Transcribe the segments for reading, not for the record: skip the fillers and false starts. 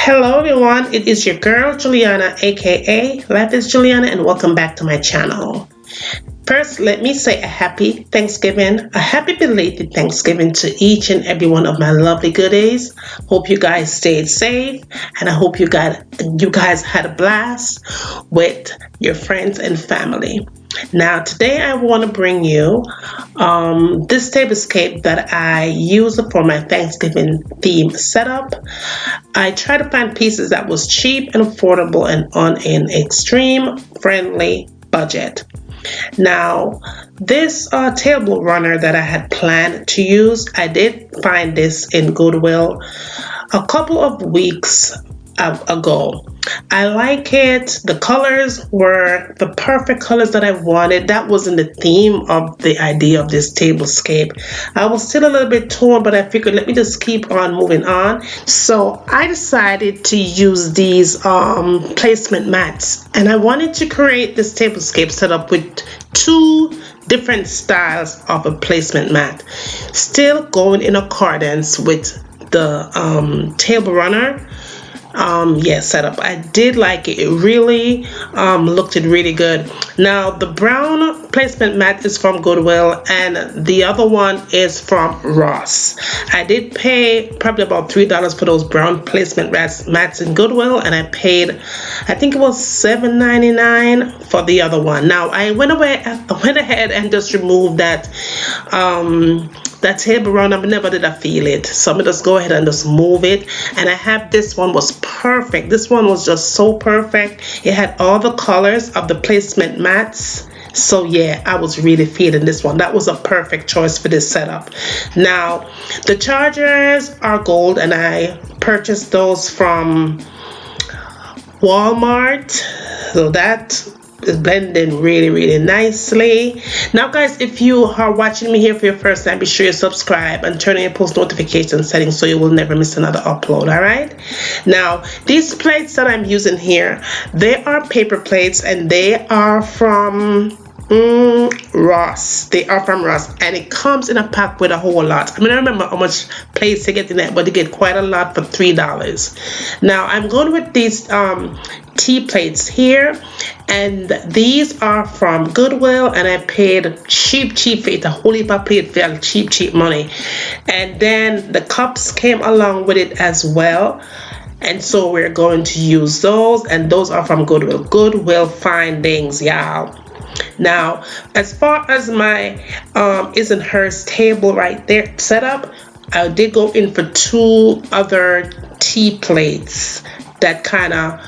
Hello everyone, it is your girl Juliana, aka Life is Juliana, and welcome back to my channel. First, let me say a happy Thanksgiving, a happy belated Thanksgiving to each and every one of my lovely goodies. Hope you guys stayed safe, and I hope you guys had a blast with your friends and family. Now, today I want to bring you this tablescape that I use for my Thanksgiving theme setup. I try to find pieces that was cheap and affordable and on an extreme friendly budget. Now, this table runner that I had planned to use, I did find this in Goodwill a couple of weeks ago. I like it. The colors were the perfect colors that I wanted. That was in the theme of the idea of this tablescape. I was still a little bit torn, but I figured let me just keep on moving on. So I decided to use these placement mats, and I wanted to create this tablescape setup with two different styles of a placement mat, still going in accordance with the table runner setup. I did like it. It really looked really good. Now, the brown placement mat is from Goodwill, and the other one is from Ross. I did pay probably about $3 for those brown placement mats in Goodwill, and I paid, I think it was $7.99 for the other one. Now, I went ahead and just removed that table runner, but never did I feel it. So I'm gonna just go ahead and just move it. And I have this one was perfect. This one was just so perfect. It had all the colors of the placement mats. So yeah, I was really feeling this one. That was a perfect choice for this setup. Now, the chargers are gold, and I purchased those from Walmart. So that is blending really nicely. Now guys, if you are watching me here for your first time, be sure you subscribe and turn on your post notification settings so you will never miss another upload. All right, now these plates that I'm using here, they are paper plates, and they are from Ross. They are from Ross, and it comes in a pack with a whole lot. I mean, I remember how much plates you get in it, but you get quite a lot for $3. Now I'm going with these tea plates here, and these are from Goodwill, and I paid cheap for it, a whole heap of plate for cheap money. And then the cups came along with it as well, and so we're going to use those, and those are from Goodwill findings, y'all. Now, as far as my Isn't Hers table right there setup, I did go in for two other tea plates that kind of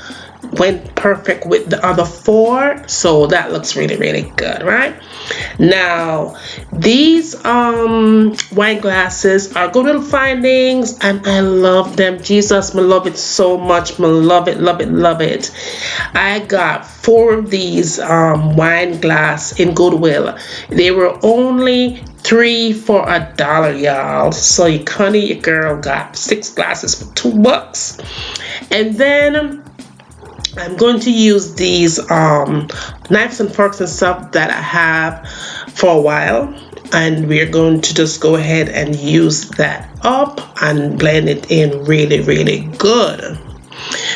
went perfect with the other four, so that looks really good, right? Now, these wine glasses are Goodwill findings, and I love them. Jesus, I love it so much. I love it. I got 4 of these wine glass in Goodwill. They were only 3 for $1, y'all. So your girl got 6 glasses for $2. And then I'm going to use these knives and forks and stuff that I have for a while, and we're going to just go ahead and use that up and blend it in really good.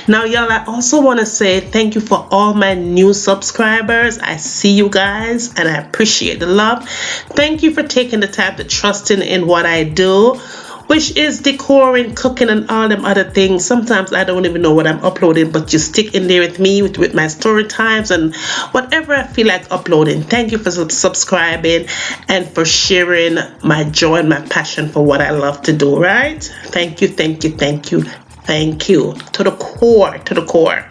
Now, y'all, I also want to say thank you for all my new subscribers. I see you guys, and I appreciate the love. Thank you for taking the time to trust in what I do, which is decoring, cooking, and all them other things. Sometimes I don't even know what I'm uploading, but you stick in there with me with my story times and whatever I feel like uploading. Thank you for subscribing and for sharing my joy and my passion for what I love to do, right? Thank you to the core.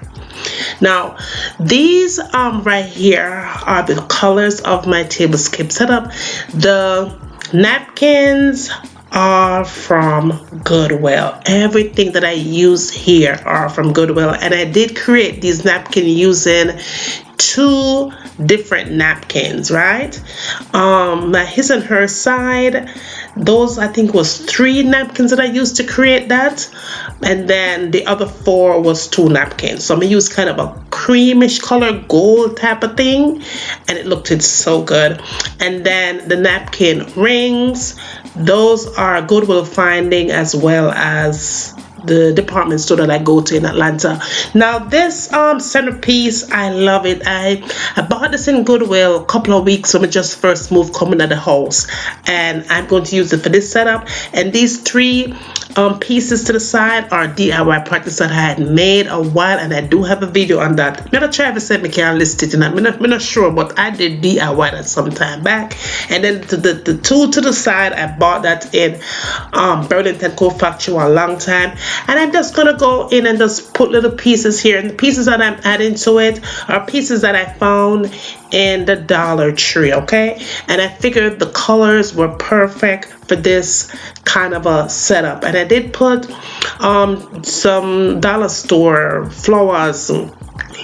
Now, these right here are the colors of my tablescape setup. The napkins are from Goodwill. Everything that I use here are from Goodwill, and I did create these napkins using 2 different napkins, right? My His and Her side, those I think was 3 napkins that I used to create that, and then the other 4 was 2 napkins. So I'm gonna use kind of a creamish color gold type of thing, and it looked so good. And then the napkin rings, those are Goodwill finding, as well as the department store that I go to in Atlanta. Now this centerpiece, I love it. I bought this in Goodwill a couple of weeks when I just first moved coming to the house, and I'm going to use it for this setup. And these three pieces to the side are DIY projects that I had made a while, and I do have a video on that. I'm gonna try to say I can list it, and I'm not sure, but I did DIY that some time back. And then the two to the side, I bought that in Burlington Co-Factory a long time, and I'm just gonna go in and just put little pieces here, and the pieces that I'm adding to it are pieces that I found in the Dollar Tree. Okay, and I figured the colors were perfect for this kind of a setup, and I did put some dollar store flowers,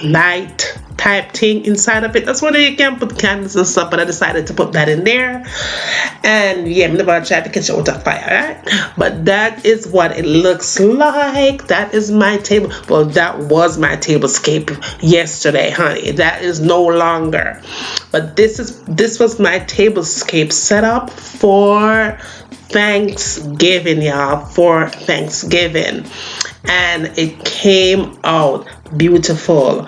light type thing inside of it. That's where you can put candles and stuff, but I decided to put that in there. And yeah, I'm never try to catch it with a fire, right? But that is what it looks like. That is my table. Well, that was my tablescape yesterday, honey. That is no longer. But this was my tablescape setup for Thanksgiving, y'all, for Thanksgiving. And it came out beautiful.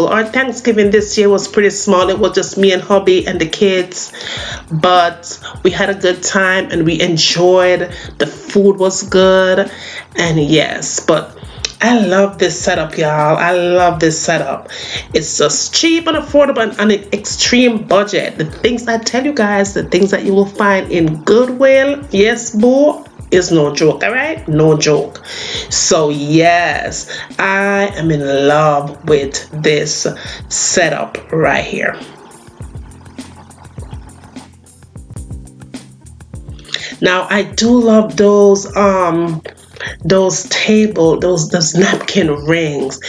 Our Thanksgiving this year was pretty small. It was just me and hubby and the kids, but we had a good time and we enjoyed. The food was good, and yes, but I love this setup, y'all. I love this setup. It's just cheap and affordable and on an extreme budget. The things I tell you guys, the things that you will find in Goodwill, yes, boo, is no joke, all right? No joke. So yes, I am in love with this setup right here. Now I do love those napkin rings.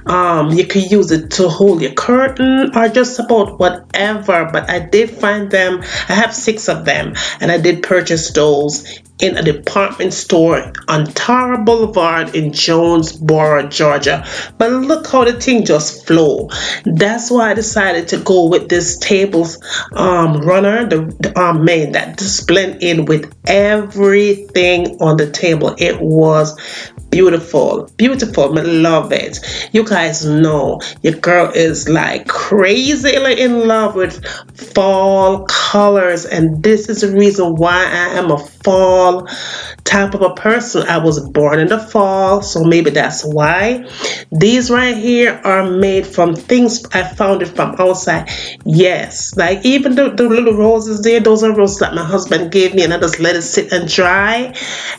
You can use it to hold your curtain or just about whatever, but I did find them. I have 6 of them, and I did purchase those in a department store on Tara Boulevard in Jonesboro, Georgia. But look how the thing just flow. That's why I decided to go with this tables runner, the main that just blend in with everything on the table. It was beautiful. I love it. You guys know your girl is like crazily in love with fall colors, and this is the reason why I am a fall type of a person. I was born in the fall, so maybe that's why. These right here are made from things I found it from outside. Yes, like even the little roses there, those are roses that my husband gave me, and I just let it sit and dry,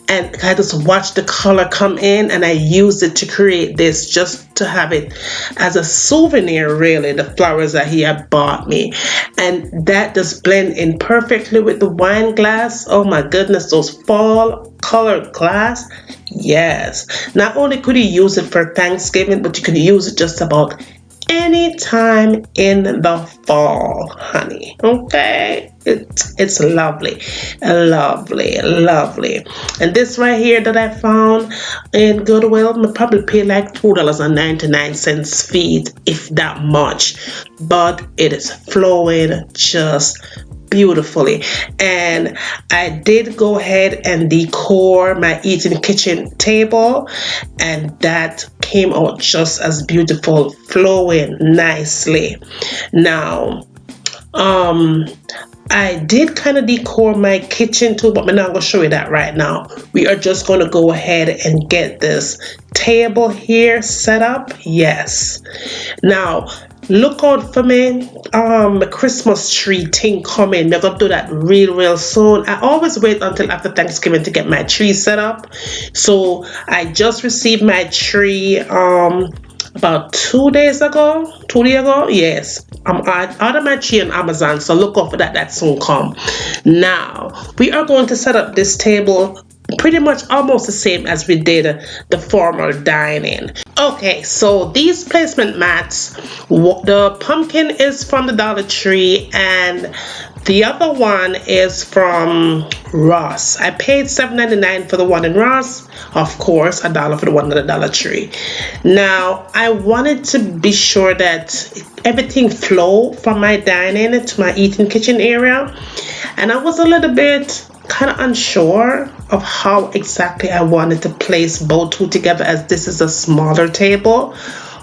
and I just watched the color come in, and I used it to create this, just to have it as a souvenir, really, the flowers that he had bought me. And that just blend in perfectly with the wine glass. Oh my goodness, those fall colored glass. Yes, not only could you use it for Thanksgiving, but you could use it just about any time in the fall, honey. Okay, it's lovely. And this right here that I found in Goodwill, I probably paid like $2.99 feet, if that much, but it is flowing just beautifully. And I did go ahead and decor my eating kitchen table, and that came out just as beautiful, flowing nicely. Now I did kind of decor my kitchen too, but I'm not going to show you that right now. We are just going to go ahead and get this table here set up. Yes. Now look out for me, a Christmas tree thing coming. We're gonna do that real soon. I always wait until after Thanksgiving to get my tree set up. So I just received my tree about 2 days ago. Yes, I'm out of my tree on Amazon, so look out for that. That soon come. Now we are going to set up this table pretty much almost the same as we did the formal dining. Okay, so these placement mats, the pumpkin is from the Dollar Tree, and the other one is from Ross. I paid $7.99 for the one in Ross, of course, $1 for the one at the Dollar Tree. Now I wanted to be sure that everything flow from my dining to my eating kitchen area, and I was a little bit kind of unsure of how exactly I wanted to place both two together, as this is a smaller table.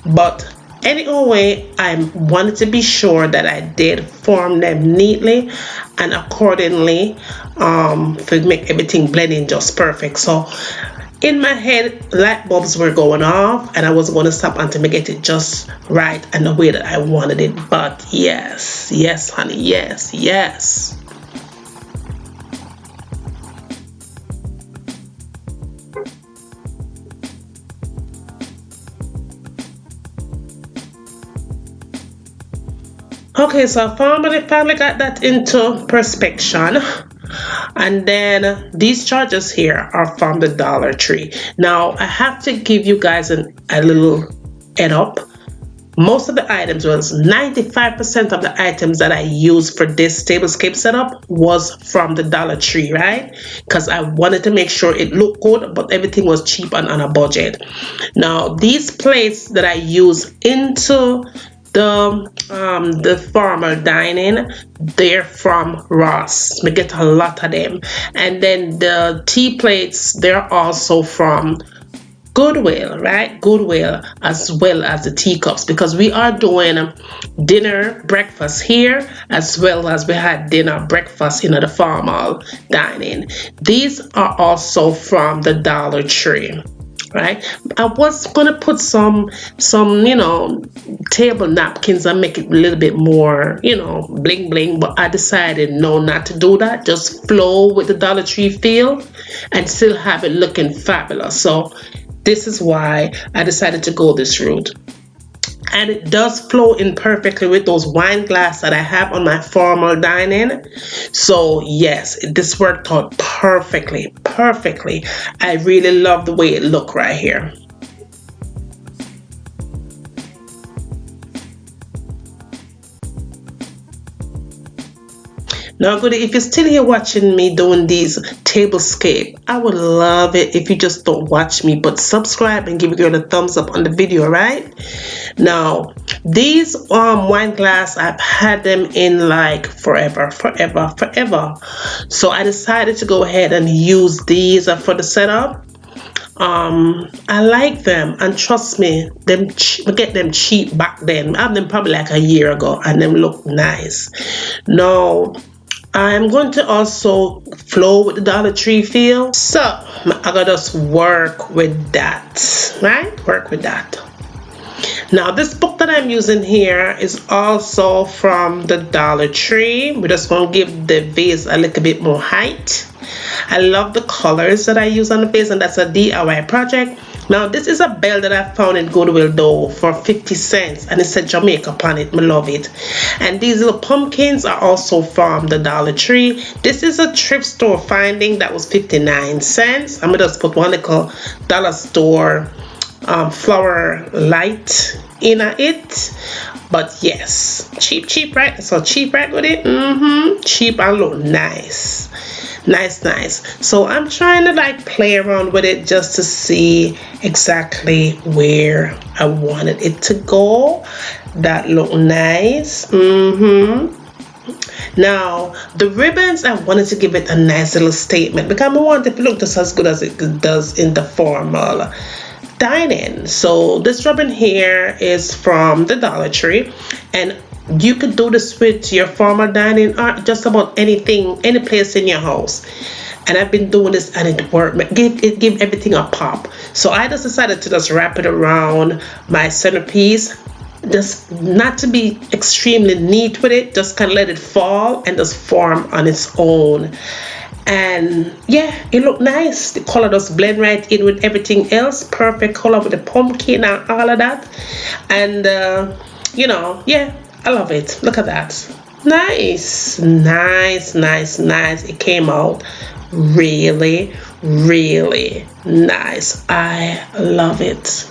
But anyway, I wanted to be sure that I did form them neatly and accordingly, to make everything blend in just perfect. So in my head, light bulbs were going off, and I was going to stop until I get it just right and the way that I wanted it. But yes, yes, honey, yes, yes. Okay, so I finally got that into perspection. And then these chargers here are from the Dollar Tree. Now I have to give you guys a little head up. Most of the items, was 95% of the items that I used for this tablescape setup was from the Dollar Tree, right? Because I wanted to make sure it looked good, but everything was cheap and on a budget. Now these plates that I use into the formal dining, they're from Ross. We get a lot of them. And then the tea plates, they're also from Goodwill, right? Goodwill, as well as the teacups, because we are doing dinner breakfast here, as well as we had dinner breakfast in the formal dining. These are also from the Dollar Tree, right? I was gonna put some table napkins and make it a little bit more, bling bling, but I decided no, not to do that. Just flow with the Dollar Tree feel and still have it looking fabulous. So this is why I decided to go this route. And it does flow in perfectly with those wine glass that I have on my formal dining. So yes, this worked out perfectly. I really love the way it looked right here. Now, goody, if you're still here watching me doing these tablescape, I would love it if you just don't watch me, but subscribe and give a girl a thumbs up on the video, right? Now, these wine glass, I've had them in like forever. So I decided to go ahead and use these for the setup. I like them, and trust me, we get them cheap back then. I have them probably like a year ago, and them look nice. Now I'm going to also flow with the Dollar Tree feel, so I gotta just work with that, right? Work with that. Now this book that I'm using here is also from the Dollar Tree. We're just going to give the vase a little bit more height. I love the colors that I use on the vase, and that's a DIY project. Now this is a bell that I found in Goodwill though for 50 cents, and it said Jamaica upon it. I love it. And these little pumpkins are also from the Dollar Tree. This is a thrift store finding that was 59 cents. I'm gonna just put one little dollar store flower light in it. But yes, cheap, right? So cheap, right, with it? Cheap and look nice. Nice. So I'm trying to like play around with it just to see exactly where I wanted it to go. That look nice. Now the ribbons, I wanted to give it a nice little statement because I want it to look just as good as it does in the formal dining. So this ribbon here is from the Dollar Tree, and you could do this with your formal dining or just about anything, any place in your house. And I've been doing this and it worked. It give everything a pop. So I just decided to just wrap it around my centerpiece, just not to be extremely neat with it, just kind of let it fall and just form on its own. And yeah, it looked nice. The color just blend right in with everything else. Perfect color with the pumpkin and all of that. And yeah, I love it. Look at that. Nice. It came out really nice. I love it.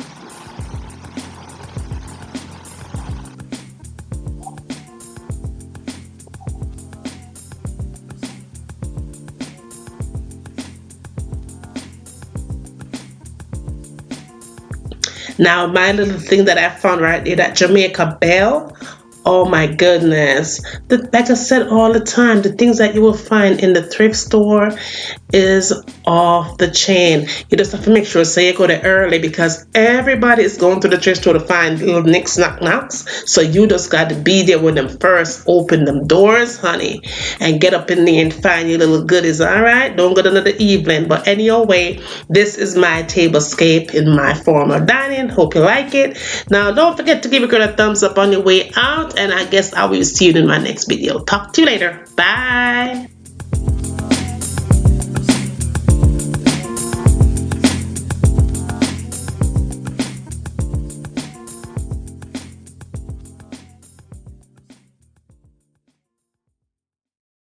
Now my little thing that I found right there, that Jamaica bell, Oh my goodness. Like I said all the time, the things that you will find in the thrift store is off the chain. You just have to make sure, say you go there early because everybody is going to the thrift store to find little nicks, knocks. So you just got to be there when them first open them doors, honey, and get up in there and find your little goodies, all right? Don't go to another evening. But anyway, this is my tablescape in my form of dining. Hope you like it. Now, don't forget to give a girl a thumbs up on your way out, and I guess I will see you in my next video. Talk to you later. Bye.